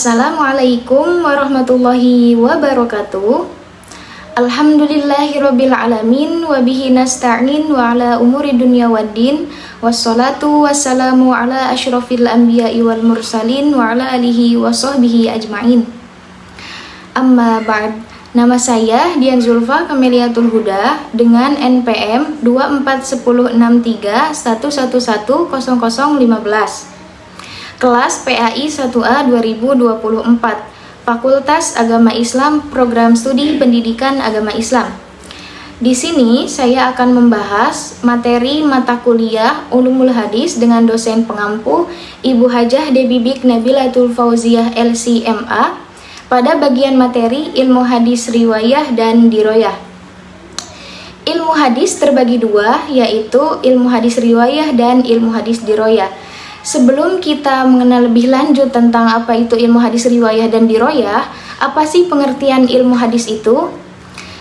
Assalamualaikum warahmatullahi wabarakatuh. Alhamdulillahirabbil alamin wa bihi nasta'in wa ala umuri dunya waddin. Wassalatu wassalamu ala asyrafil anbiya'i wal mursalin wa ala alihi wa sahbihi ajmain. Amma ba'd. Nama saya Dian Zulfa Kameliatul Huda dengan NPM 24106311100015. Kelas PAI 1A 2024, Fakultas Agama Islam, Program Studi Pendidikan Agama Islam. Di sini saya akan membahas materi mata kuliah Ulumul Hadis dengan dosen pengampu Ibu Hajah Debibik Nabilatul Fauziah LCMA pada bagian materi ilmu hadis riwayah dan diroyah. Ilmu hadis terbagi dua, yaitu ilmu hadis riwayah dan ilmu hadis diroyah. Sebelum kita mengenal lebih lanjut tentang apa itu ilmu hadis riwayah dan diroyah, apa sih pengertian ilmu hadis itu?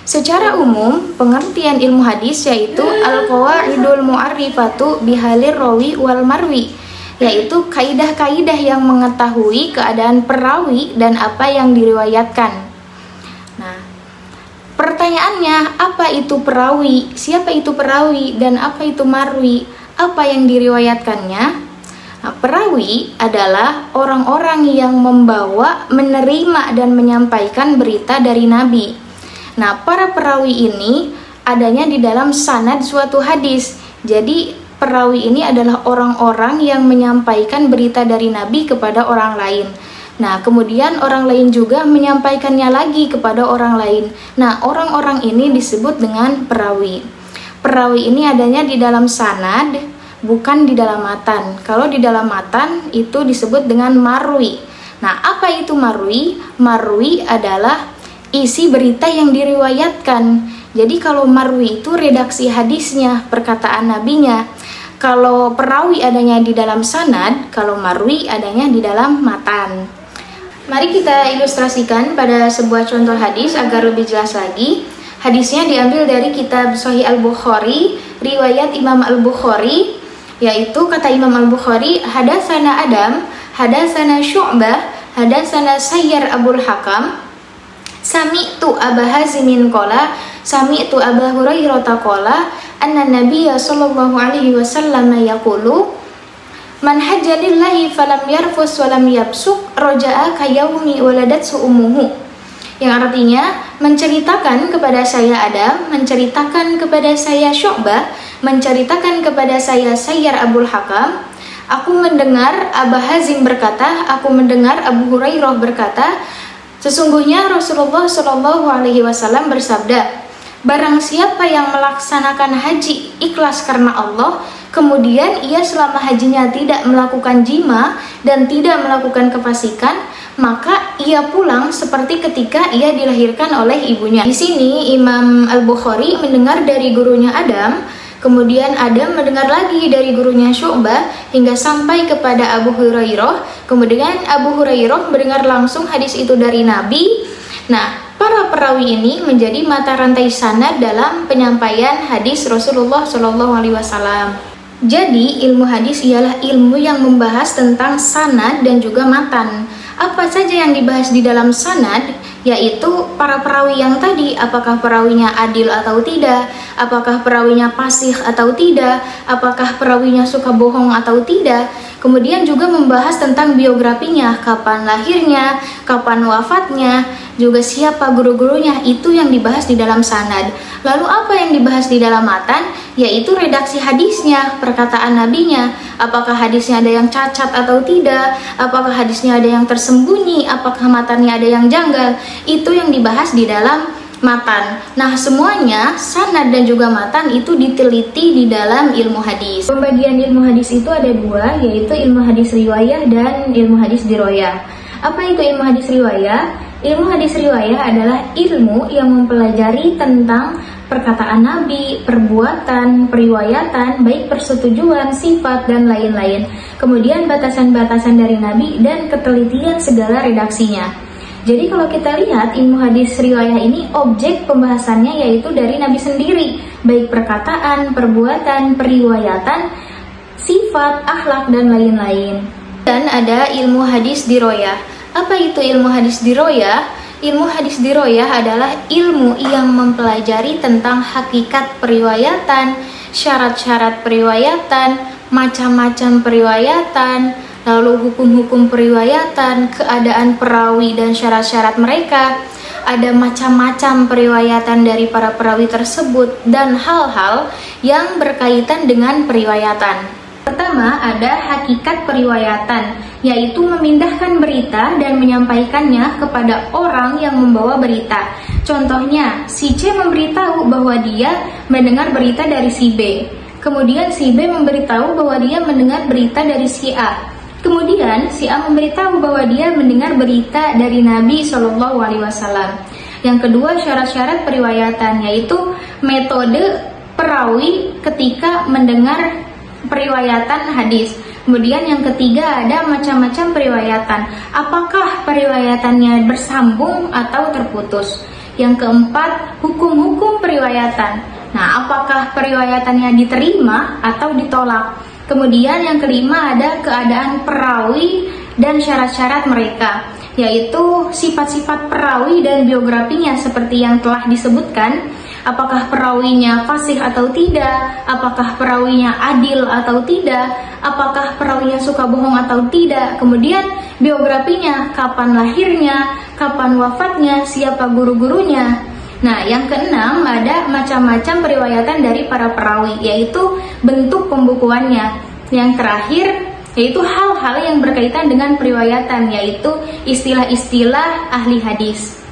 Secara umum, pengertian ilmu hadis yaitu al-qawaidul mu'arrifatu bihalir rawi wal marwi, yaitu kaidah-kaidah yang mengetahui keadaan perawi dan apa yang diriwayatkan. Nah, pertanyaannya, apa itu perawi? Siapa itu perawi dan apa itu marwi? Apa yang diriwayatkannya? Nah, perawi adalah orang-orang yang membawa, menerima, dan menyampaikan berita dari Nabi. Nah, para perawi ini adanya di dalam sanad suatu hadis. Jadi, perawi ini adalah orang-orang yang menyampaikan berita dari Nabi kepada orang lain. Nah, kemudian orang lain juga menyampaikannya lagi kepada orang lain. Nah, orang-orang ini disebut dengan perawi. Perawi ini adanya di dalam sanad, bukan di dalam matan. Kalau di dalam matan itu disebut dengan marwi. Nah, apa itu marwi? Marwi adalah isi berita yang diriwayatkan. Jadi kalau marwi itu redaksi hadisnya, perkataan nabinya. Kalau perawi adanya di dalam sanad, kalau marwi adanya di dalam matan. Mari kita ilustrasikan pada sebuah contoh hadis agar lebih jelas lagi. Hadisnya diambil dari kitab Sahih Al-Bukhari, riwayat Imam Al-Bukhari, yaitu kata Imam Al-Bukhari, hadatsana Adam, hadatsana Syu'bah, hadatsana Sayyar Abul Hakam, sami'tu Aba Hazimin qala, sami'tu Aba Hurairah qala, anna Nabiyya sallallahu alaihi wasallam yaqulu, man hajja lillahi falam yarfus walam yabsuk raja'a kayaumi waladatsu ummuhu. Yang artinya, menceritakan kepada saya Adam, menceritakan kepada saya Syu'bah, menceritakan kepada saya Sayyar Abul Hakam, aku mendengar Aba Hazim berkata, aku mendengar Abu Hurairah berkata, sesungguhnya Rasulullah Shallallahu Alaihi Wasallam bersabda, barang siapa yang melaksanakan haji ikhlas karena Allah, kemudian ia selama hajinya tidak melakukan jima dan tidak melakukan kefasikan, maka ia pulang seperti ketika ia dilahirkan oleh ibunya. Di sini Imam Al-Bukhari mendengar dari gurunya Adam, kemudian Adam mendengar lagi dari gurunya Syu'bah hingga sampai kepada Abu Hurairah. Kemudian Abu Hurairah mendengar langsung hadis itu dari Nabi. Nah, para perawi ini menjadi mata rantai sanad dalam penyampaian hadis Rasulullah Shallallahu Alaihi Wasallam. Jadi, ilmu hadis ialah ilmu yang membahas tentang sanad dan juga matan. Apa saja yang dibahas di dalam sanad, yaitu para perawi yang tadi, apakah perawinya adil atau tidak, apakah perawinya fasih atau tidak, apakah perawinya suka bohong atau tidak. Kemudian juga membahas tentang biografinya, kapan lahirnya, kapan wafatnya, juga siapa guru-gurunya, itu yang dibahas di dalam sanad. Lalu apa yang dibahas di dalam matan? Yaitu redaksi hadisnya, perkataan nabinya, apakah hadisnya ada yang cacat atau tidak, apakah hadisnya ada yang tersembunyi, apakah matannya ada yang janggal, itu yang dibahas di dalam matan. Nah, semuanya sanad dan juga matan itu diteliti di dalam ilmu hadis. Pembagian ilmu hadis itu ada dua, yaitu ilmu hadis riwayah dan ilmu hadis diroyah. Apa itu ilmu hadis riwayah? Ilmu hadis riwayah adalah ilmu yang mempelajari tentang perkataan Nabi, perbuatan, periwayatan, baik persetujuan, sifat, dan lain-lain. Kemudian batasan-batasan dari Nabi dan ketelitian segala redaksinya. Jadi kalau kita lihat ilmu hadis riwayah ini, objek pembahasannya yaitu dari Nabi sendiri, baik perkataan, perbuatan, periwayatan, sifat, akhlak, dan lain-lain. Dan ada ilmu hadis diroyah. Apa itu ilmu hadis diroyah? Ilmu hadis diroyah adalah ilmu yang mempelajari tentang hakikat periwayatan, syarat-syarat periwayatan, macam-macam periwayatan, lalu hukum-hukum periwayatan, keadaan perawi dan syarat-syarat mereka. Ada macam-macam periwayatan dari para perawi tersebut dan hal-hal yang berkaitan dengan periwayatan. Pertama, ada hakikat periwayatan, yaitu memindahkan berita dan menyampaikannya kepada orang yang membawa berita. Contohnya, si C memberitahu bahwa dia mendengar berita dari si B. Kemudian si B memberitahu bahwa dia mendengar berita dari si A. Kemudian si A memberitahu bahwa dia mendengar berita dari Nabi SAW. Yang kedua, syarat-syarat periwayatan, yaitu metode perawi ketika mendengar periwayatan hadis. Kemudian yang ketiga, ada macam-macam periwayatan. Apakah periwayatannya bersambung atau terputus? Yang keempat, hukum-hukum periwayatan. Nah, apakah periwayatannya diterima atau ditolak? Kemudian yang kelima, ada keadaan perawi dan syarat-syarat mereka, yaitu sifat-sifat perawi dan biografinya seperti yang telah disebutkan. Apakah perawinya fasih atau tidak? Apakah perawinya adil atau tidak? Apakah perawinya suka bohong atau tidak? Kemudian biografinya, kapan lahirnya, kapan wafatnya, siapa guru-gurunya. Nah, yang keenam, ada macam-macam periwayatan dari para perawi, yaitu bentuk pembukuannya. Yang terakhir, yaitu hal-hal yang berkaitan dengan periwayatan, yaitu istilah-istilah ahli hadis.